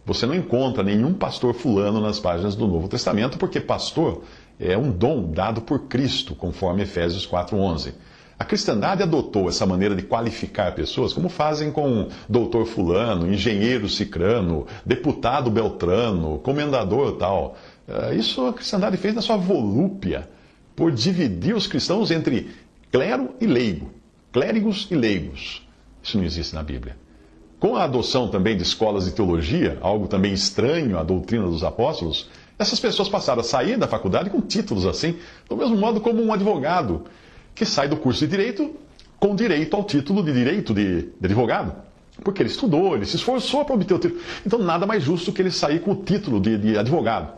Você não encontra nenhum pastor fulano nas páginas do Novo Testamento, porque pastor é um dom dado por Cristo, conforme Efésios 4:11. A cristandade adotou essa maneira de qualificar pessoas, como fazem com doutor fulano, engenheiro cicrano, deputado beltrano, comendador tal. Isso a cristandade fez na sua volúpia, por dividir os cristãos entre clero e leigo, clérigos e leigos. Isso não existe na Bíblia. Com a adoção também de escolas de teologia, algo também estranho à doutrina dos apóstolos, essas pessoas passaram a sair da faculdade com títulos assim, do mesmo modo como um advogado que sai do curso de direito com direito ao título de direito de advogado. Porque ele estudou, ele se esforçou para obter o título. Então nada mais justo que ele sair com o título de advogado.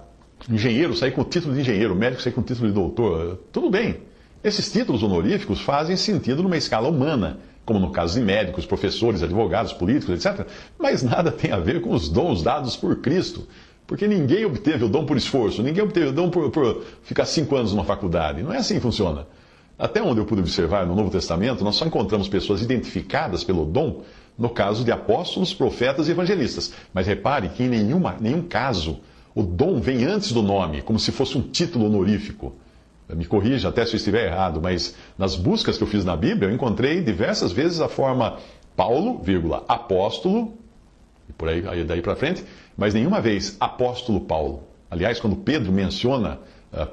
Engenheiro sair com o título de engenheiro, médico sair com o título de doutor. Tudo bem. Esses títulos honoríficos fazem sentido numa escala humana, como no caso de médicos, professores, advogados, políticos, etc. Mas nada tem a ver com os dons dados por Cristo. Porque ninguém obteve o dom por esforço, ninguém obteve o dom por ficar 5 anos numa faculdade. Não é assim que funciona. Até onde eu pude observar no Novo Testamento, nós só encontramos pessoas identificadas pelo dom no caso de apóstolos, profetas e evangelistas. Mas repare que em nenhum caso o dom vem antes do nome, como se fosse um título honorífico. Me corrija até se eu estiver errado, mas nas buscas que eu fiz na Bíblia, eu encontrei diversas vezes a forma Paulo, apóstolo, e por aí daí para frente, mas nenhuma vez apóstolo Paulo. Aliás, quando Pedro menciona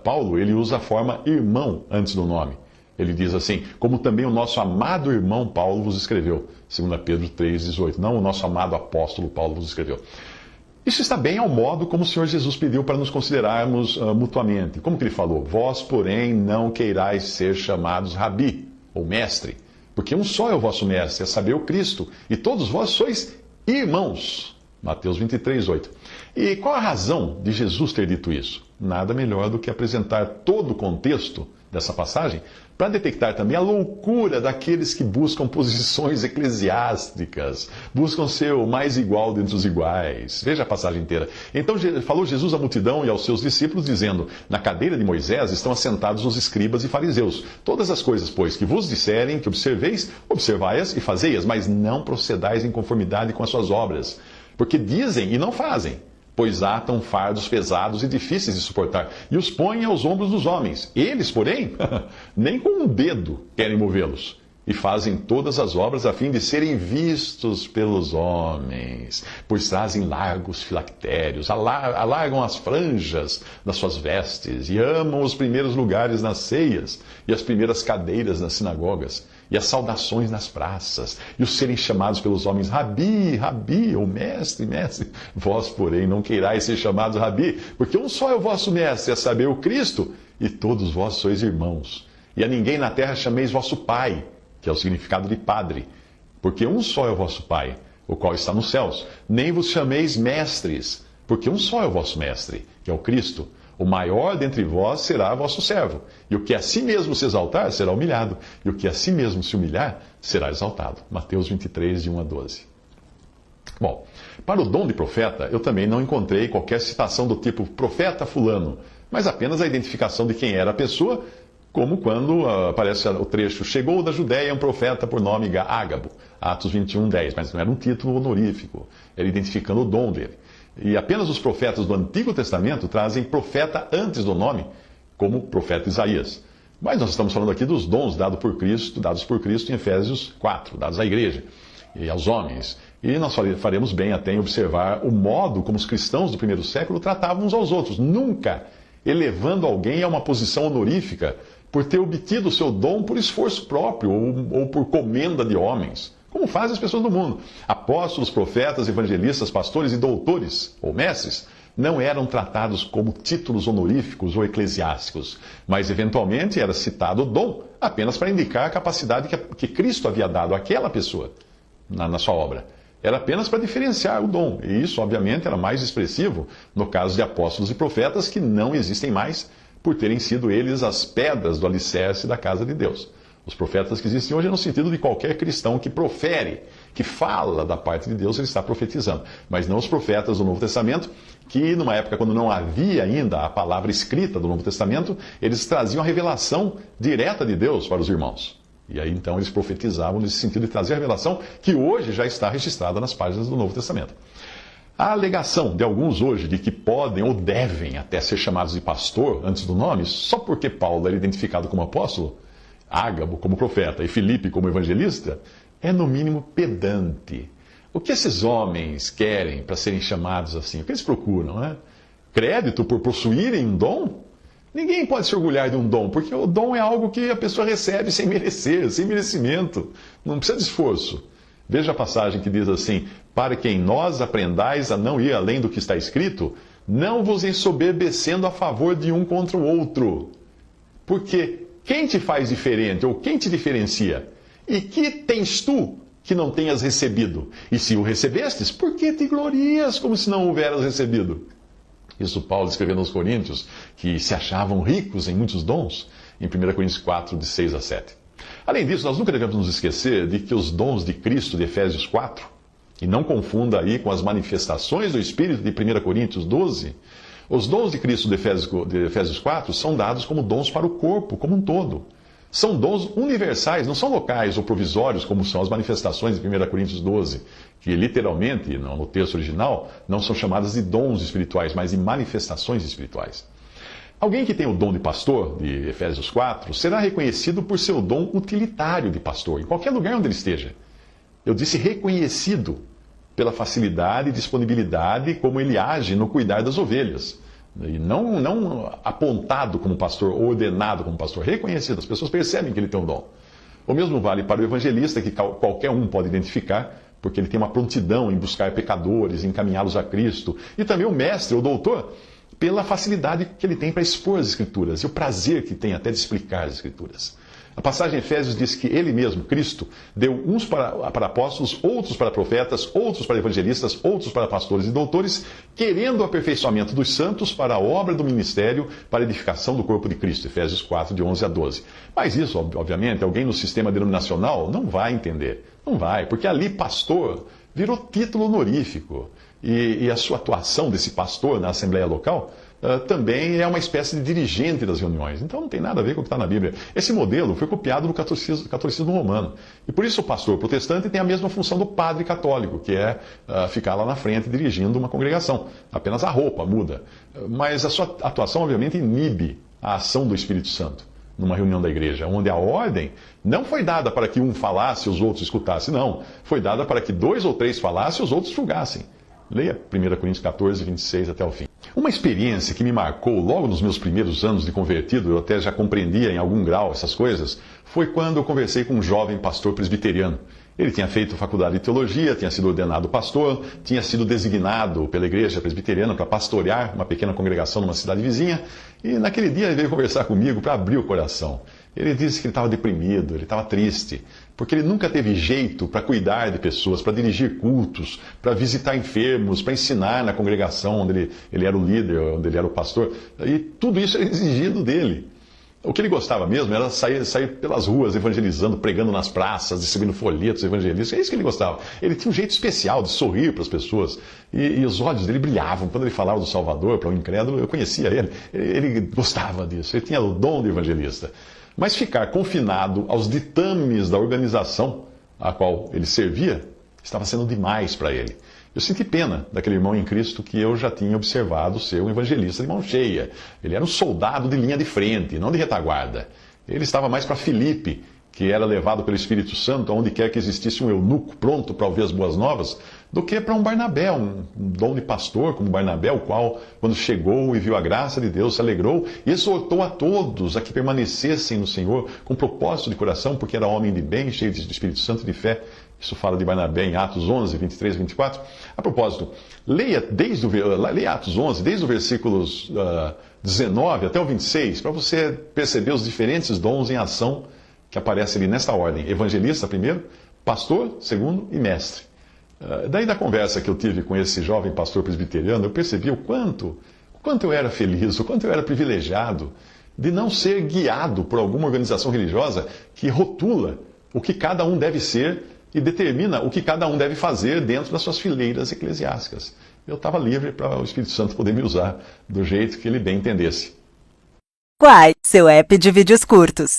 Paulo, ele usa a forma irmão antes do nome. Ele diz assim, como também o nosso amado irmão Paulo vos escreveu. 2 Pedro 3,18. Não o nosso amado apóstolo Paulo vos escreveu. Isso está bem ao modo como o Senhor Jesus pediu para nos considerarmos mutuamente. Como que ele falou? Vós, porém, não queirais ser chamados rabi, ou mestre, porque um só é o vosso mestre, a saber, o Cristo, e todos vós sois irmãos. Mateus 23:8. E qual a razão de Jesus ter dito isso? Nada melhor do que apresentar todo o contexto dessa passagem para detectar também a loucura daqueles que buscam posições eclesiásticas, buscam ser o mais igual dentre os iguais. Veja a passagem inteira. Então falou Jesus à multidão e aos seus discípulos, dizendo, na cadeira de Moisés estão assentados os escribas e fariseus. Todas as coisas, pois, que vos disserem que observeis, observai-as e fazei-as, mas não procedais em conformidade com as suas obras. Porque dizem e não fazem, pois atam fardos pesados e difíceis de suportar, e os põem aos ombros dos homens. Eles, porém, nem com um dedo querem movê-los, e fazem todas as obras a fim de serem vistos pelos homens, pois trazem largos filactérios, alargam as franjas das suas vestes, e amam os primeiros lugares nas ceias, e as primeiras cadeiras nas sinagogas, e as saudações nas praças, e os serem chamados pelos homens Rabi, Rabi, ou Mestre, Mestre. Vós, porém, não queirais ser chamados Rabi, porque um só é o vosso Mestre, a saber, o Cristo, e todos vós sois irmãos. E a ninguém na terra chameis vosso Pai, que é o significado de Padre, porque um só é o vosso Pai, o qual está nos céus. Nem vos chameis mestres, porque um só é o vosso Mestre, que é o Cristo. O maior dentre vós será vosso servo. E o que a si mesmo se exaltar, será humilhado. E o que a si mesmo se humilhar, será exaltado. Mateus 23, de 1 a 12. Bom, para o dom de profeta, eu também não encontrei qualquer citação do tipo profeta fulano, mas apenas a identificação de quem era a pessoa, como quando aparece o trecho, chegou da Judéia um profeta por nome Ágabo, Atos 21, 10, mas não era um título honorífico, era identificando o dom dele. E apenas os profetas do Antigo Testamento trazem profeta antes do nome, como o profeta Isaías. Mas nós estamos falando aqui dos dons dados por Cristo em Efésios 4, dados à igreja e aos homens. E nós faremos bem até em observar o modo como os cristãos do primeiro século tratavam uns aos outros, nunca elevando alguém a uma posição honorífica por ter obtido o seu dom por esforço próprio ou por comenda de homens, como fazem as pessoas do mundo. Apóstolos, profetas, evangelistas, pastores e doutores, ou mestres, não eram tratados como títulos honoríficos ou eclesiásticos, mas eventualmente era citado o dom apenas para indicar a capacidade que Cristo havia dado àquela pessoa na sua obra. Era apenas para diferenciar o dom, e isso, obviamente, era mais expressivo no caso de apóstolos e profetas que não existem mais, por terem sido eles as pedras do alicerce da casa de Deus. Os profetas que existem hoje é no sentido de qualquer cristão que profere, que fala da parte de Deus, ele está profetizando. Mas não os profetas do Novo Testamento, que numa época quando não havia ainda a palavra escrita do Novo Testamento, eles traziam a revelação direta de Deus para os irmãos. E aí então eles profetizavam nesse sentido de trazer a revelação que hoje já está registrada nas páginas do Novo Testamento. A alegação de alguns hoje de que podem ou devem até ser chamados de pastor antes do nome, só porque Paulo era identificado como apóstolo, Ágabo como profeta e Filipe como evangelista, é no mínimo pedante. O que esses homens querem para serem chamados assim? O que eles procuram, né? Crédito por possuírem um dom? Ninguém pode se orgulhar de um dom, porque o dom é algo que a pessoa recebe sem merecer, sem merecimento. Não precisa de esforço. Veja a passagem que diz assim: para que em nós aprendais a não ir além do que está escrito, não vos ensoberbecendo a favor de um contra o outro. Porque quem te faz diferente, ou quem te diferencia? E que tens tu que não tenhas recebido? E se o recebestes, por que te glorias como se não o houveras recebido? Isso Paulo escrevendo aos Coríntios, que se achavam ricos em muitos dons, em 1 Coríntios 4, de 6 a 7. Além disso, nós nunca devemos nos esquecer de que os dons de Cristo de Efésios 4, e não confunda aí com as manifestações do Espírito de 1 Coríntios 12, os dons de Cristo de Efésios 4 são dados como dons para o corpo como um todo. São dons universais, não são locais ou provisórios, como são as manifestações de 1 Coríntios 12, que literalmente, no texto original, não são chamadas de dons espirituais, mas de manifestações espirituais. Alguém que tem o dom de pastor, de Efésios 4, será reconhecido por seu dom utilitário de pastor, em qualquer lugar onde ele esteja. Eu disse reconhecido pela facilidade e disponibilidade como ele age no cuidar das ovelhas. E não apontado como pastor, ou ordenado como pastor, reconhecido. As pessoas percebem que ele tem um dom. O mesmo vale para o evangelista, que qualquer um pode identificar, porque ele tem uma prontidão em buscar pecadores, encaminhá-los a Cristo. E também o mestre, o doutor, pela facilidade que ele tem para expor as Escrituras e o prazer que tem até de explicar as Escrituras. A passagem em Efésios diz que ele mesmo, Cristo, deu uns para apóstolos, outros para profetas, outros para evangelistas, outros para pastores e doutores, querendo o aperfeiçoamento dos santos para a obra do ministério, para a edificação do corpo de Cristo. Efésios 4, de 11 a 12. Mas isso, obviamente, alguém no sistema denominacional não vai entender. Não vai, porque ali pastor virou título honorífico. E a sua atuação desse pastor na Assembleia Local também é uma espécie de dirigente das reuniões. Então não tem nada a ver com o que está na Bíblia. Esse modelo foi copiado no catolicismo romano. E por isso o pastor protestante tem a mesma função do padre católico, que é ficar lá na frente dirigindo uma congregação. Apenas a roupa muda. Mas a sua atuação, obviamente, inibe a ação do Espírito Santo numa reunião da igreja, onde a ordem não foi dada para que um falasse e os outros escutassem, não. Foi dada para que 2 ou 3 falassem e os outros julgassem. Leia 1 Coríntios 14, 26 até o fim. Uma experiência que me marcou logo nos meus primeiros anos de convertido, eu até já compreendia em algum grau essas coisas, foi quando eu conversei com um jovem pastor presbiteriano. Ele tinha feito faculdade de teologia, tinha sido ordenado pastor, tinha sido designado pela igreja presbiteriana para pastorear uma pequena congregação numa cidade vizinha, e naquele dia ele veio conversar comigo para abrir o coração. Ele disse que ele estava deprimido, ele estava triste, porque ele nunca teve jeito para cuidar de pessoas, para dirigir cultos, para visitar enfermos, para ensinar na congregação onde ele era o líder, onde ele era o pastor, e tudo isso era exigido dele. O que ele gostava mesmo era sair pelas ruas evangelizando, pregando nas praças, distribuindo folhetos evangelísticos. É isso que ele gostava. Ele tinha um jeito especial de sorrir para as pessoas. E os olhos dele brilhavam. Quando ele falava do Salvador para um incrédulo, eu conhecia ele. Ele gostava disso. Ele tinha o dom de evangelista. Mas ficar confinado aos ditames da organização a qual ele servia estava sendo demais para ele. Eu senti pena daquele irmão em Cristo que eu já tinha observado ser um evangelista de mão cheia. Ele era um soldado de linha de frente, não de retaguarda. Ele estava mais para Filipe, que era levado pelo Espírito Santo aonde quer que existisse um eunuco pronto para ouvir as boas novas, do que para um Barnabé, um dom de pastor como Barnabé, o qual, quando chegou e viu a graça de Deus, se alegrou e exortou a todos a que permanecessem no Senhor com propósito de coração, porque era homem de bem, cheio do Espírito Santo e de fé. Isso fala de Barnabé em Atos 11, 23 e 24. A propósito, leia Atos 11, desde o versículos 19 até o 26, para você perceber os diferentes dons em ação que aparecem ali nesta ordem. Evangelista primeiro, pastor segundo e mestre. Daí da conversa que eu tive com esse jovem pastor presbiteriano, eu percebi o quanto eu era feliz, o quanto eu era privilegiado de não ser guiado por alguma organização religiosa que rotula o que cada um deve ser e determina o que cada um deve fazer dentro das suas fileiras eclesiásticas. Eu estava livre para o Espírito Santo poder me usar do jeito que ele bem entendesse. Quai, seu app de vídeos curtos.